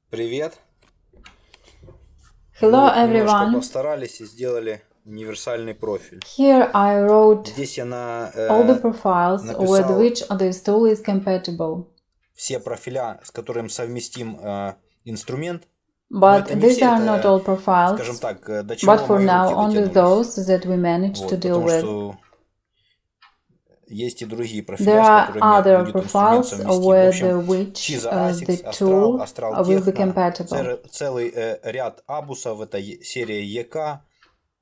Привет. Hello Мы немножко everyone. постарались и сделали универсальный профиль. Here I wrote Здесь я all the profiles with написал which this tool is compatible. все профиля, с которым совместим инструмент. Но But это не these все, are not all это, скажем profiles, так, до but чего for мои now руки only дотянулись. those that we managed to Вот, deal потому with. что есть и другие There профиля, с are которыми other будет инструмент profiles совместим. В with общем, which CISA the Asix, tool Astral, will be Tekno, compatible. целый ряд абусов, это серия EK,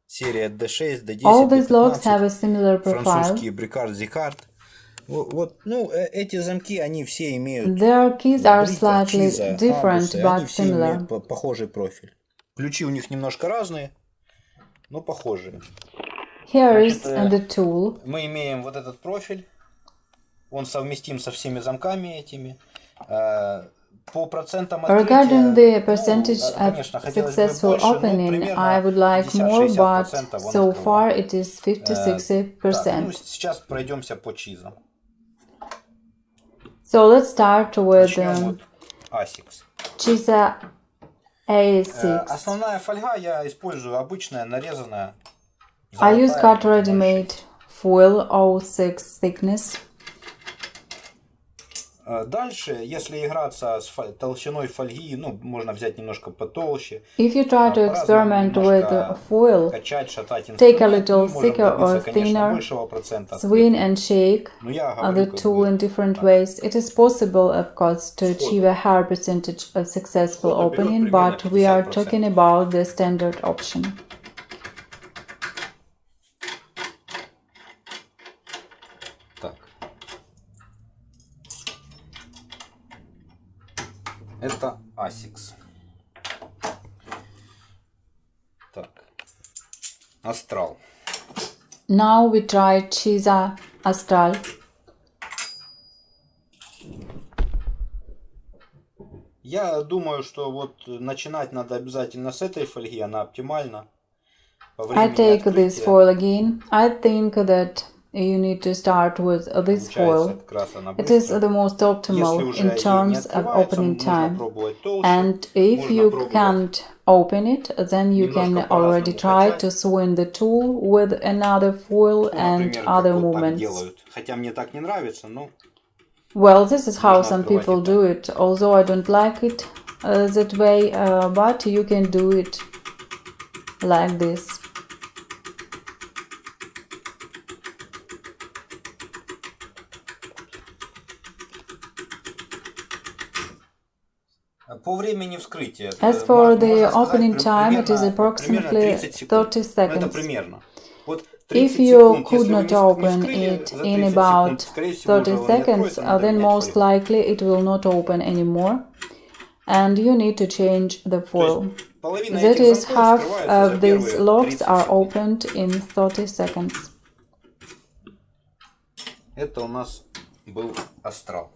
серия D6, All D10, these logs have a D15, similar profile. французские BRICARD-ABUS. Вот, ну, эти замки, они все имеют Their keys are BRICARD, slightly CISA, different абусы, они but все имеют similar. похожий профиль. Ключи у них немножко разные, но похожие. Here Значит, is the tool. мы имеем вот этот профиль, он совместим со всеми замками этими. По процентам Regarding открытия, the percentage ну, of конечно, хотелось бы successful больше, но opening, I примерно would like more, but 50-60% он so far открывает. it is Так, ну 50-60%. сейчас пройдемся по чизам. So let's start with Начнем вот Asix. CISA Asix. Основная фольга я использую обычная, нарезанная. I use Золотая, cut ready-made foil 06 thickness. Дальше, если играться с толщиной фольги, ну, можно взять немножко потолще. If you try to experiment with foil, качать, шатать take a инструмент. little Мы можем thicker or добиться, конечно, thinner, большего процента swing открытия. and shake Но я the говорю, как tool бы, in different так. ways. It is possible, of course, to Сходу. achieve a higher percentage of successful Сходу берет opening, примерно but we are 50%. talking about the standard option. Так. Это Asix. Так. Astral. Now we try CISA Astral. Я думаю, что вот начинать надо обязательно с этой фольги, она оптимальна. По I времени take this открытия. foil again. I think that you need to start with this Получается, foil. как раз она It is быстро. the most Если optimal уже in и не terms of открывается, opening можно time. пробовать толще. And if Можно you пробовать can't open it, then you немножко can already по-разному try качать. to swing the tool with another foil Ну, and например, other как вот так movements. делают. Хотя мне так не нравится, но Well, this is how можно some открывать и people так. do it, although I don't like it that way, but you can do it like this. По времени вскрытия. As for the Можно сказать, opening time, it is примерно approximately 30 секунд. 30 Ну, это seconds. примерно. Вот If 30 you секунд, could если вы not не open вскрыли it за in 30 about секунд, скорее всего, 30 уже он не seconds, откроется, надо then менять most фольгу. likely it will not open anymore, and you need to change the foil. Половина That этих is, замков half вскрывается за of these первые locks 30 are секунд. opened in 30 seconds. Это у нас был Астрал.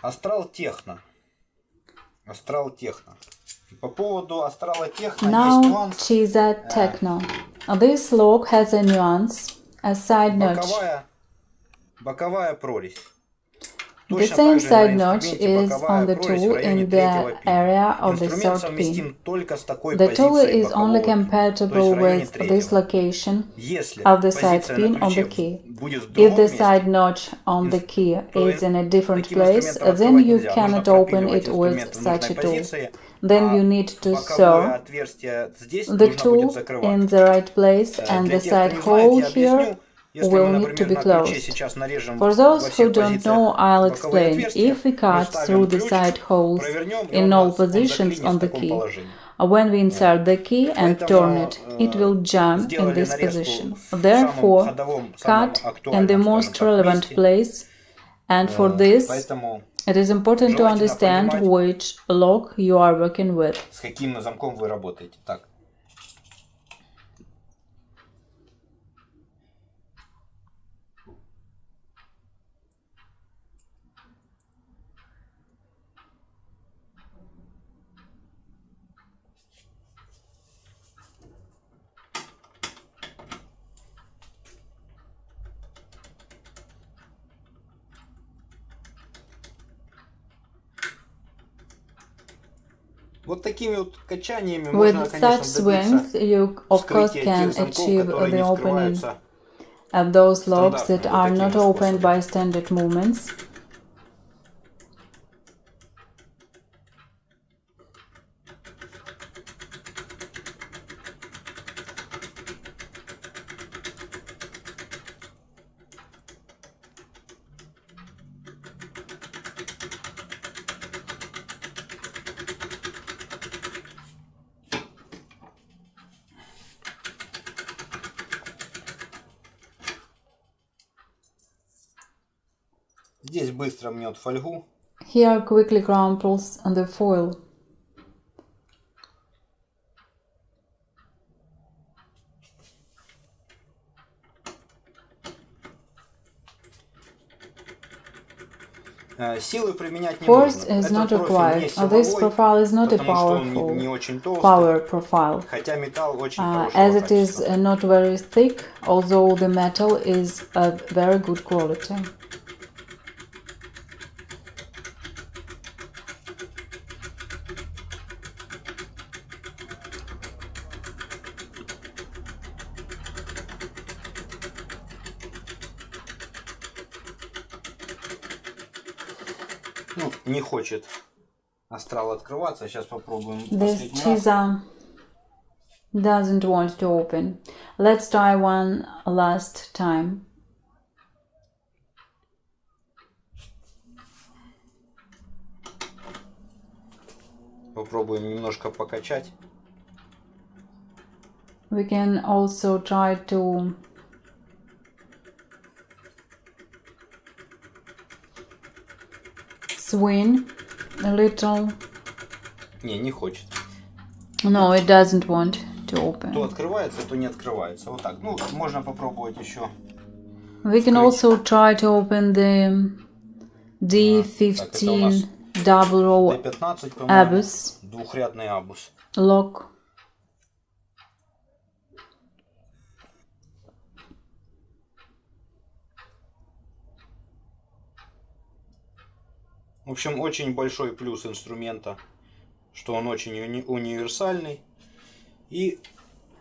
Астрал Техно. Астрал Техно. По поводу Астрала Техно есть Now, нюанс. CISA Tekno. This lock has a nuance, a side notch. Боковая прорезь. The Точно same так же на side notch инструменте is боковая on the прорезь в tool районе in третьего the пина. area of the Инструмент third pin. совместим только с такой The tool позицией is only бокового пина, то есть compatible в районе with this третьего. location Если of the side позиция на pin on the ключе key. будет в If другом the месте, side notch on the key то is in a different таким place, инструментом then открывать you нельзя. Нужно cannot open пропиливать it with инструмент в such нужной a tool. позиции, Then а you need to боковое sew отверстие здесь the нужно будет tool закрывать. in the right place, and Для the тех, кто side не знает, hole я объясню. here Если мы, will need to например, be на ключе closed. сейчас нарежем For во those who всех don't позициях know, I'll боковые explain. отверстия, If we мы cut вставим through the ключ, side holes провернем, и in он all нас, он positions заклинит on в the таком key, положении. when we insert the key and turn it will jam in Сделали this нарезку position. в самом Therefore, ходовом, самом cut in the актуальном, скажем most так, relevant месте. place, and for this, Поэтому it is important to желательно understand понимать, which lock you are working with. с каким замком вы работаете. Так. Вот такими вот качаниями With можно, such конечно, swings, добиться you of course вскрытия can тех замков, achieve которые the не opening вскрываются of those locks that стандартным are вот not таким opened способом. by standard movements. Здесь быстро мнет фольгу. Here quickly crumples on the foil. Силы применять не Force нужно. is Этот not профиль не required. This силовой, profile is not a потому что он powerful не очень толстый, power profile, хотя металл очень as хорошего it is качества. not very thick, although the metal is of very good quality. Ну, не хочет астрал открываться. Сейчас попробуем This последний раз. CISA doesn't want to open. Let's try one last time. Попробуем немножко покачать. We can also try to swing a little. Не хочет. No, it doesn't want to open. То открывается, то не открывается. Вот так. Ну, можно попробовать еще. We can also try to open the D15 double row D15, по-моему, ABUS двухрядный абус. lock. В общем, очень большой плюс инструмента, что он очень универсальный. И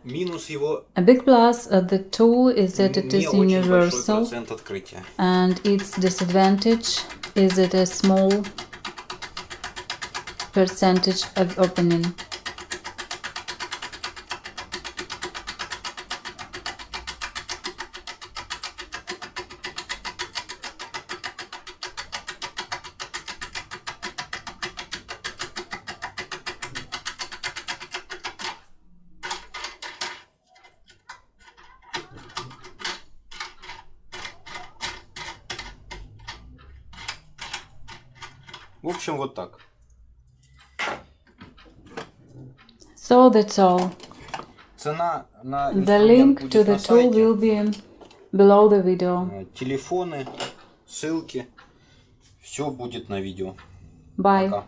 минус его A big plus of the tool is that it не is очень большой universal, процент открытия. and its disadvantage is that a small percentage of opening. В общем, вот так. So that's all. Цена на The инструмент link to будет the на tool сайте. will be below the video. Телефоны, ссылки. Все будет на видео. Bye. Пока.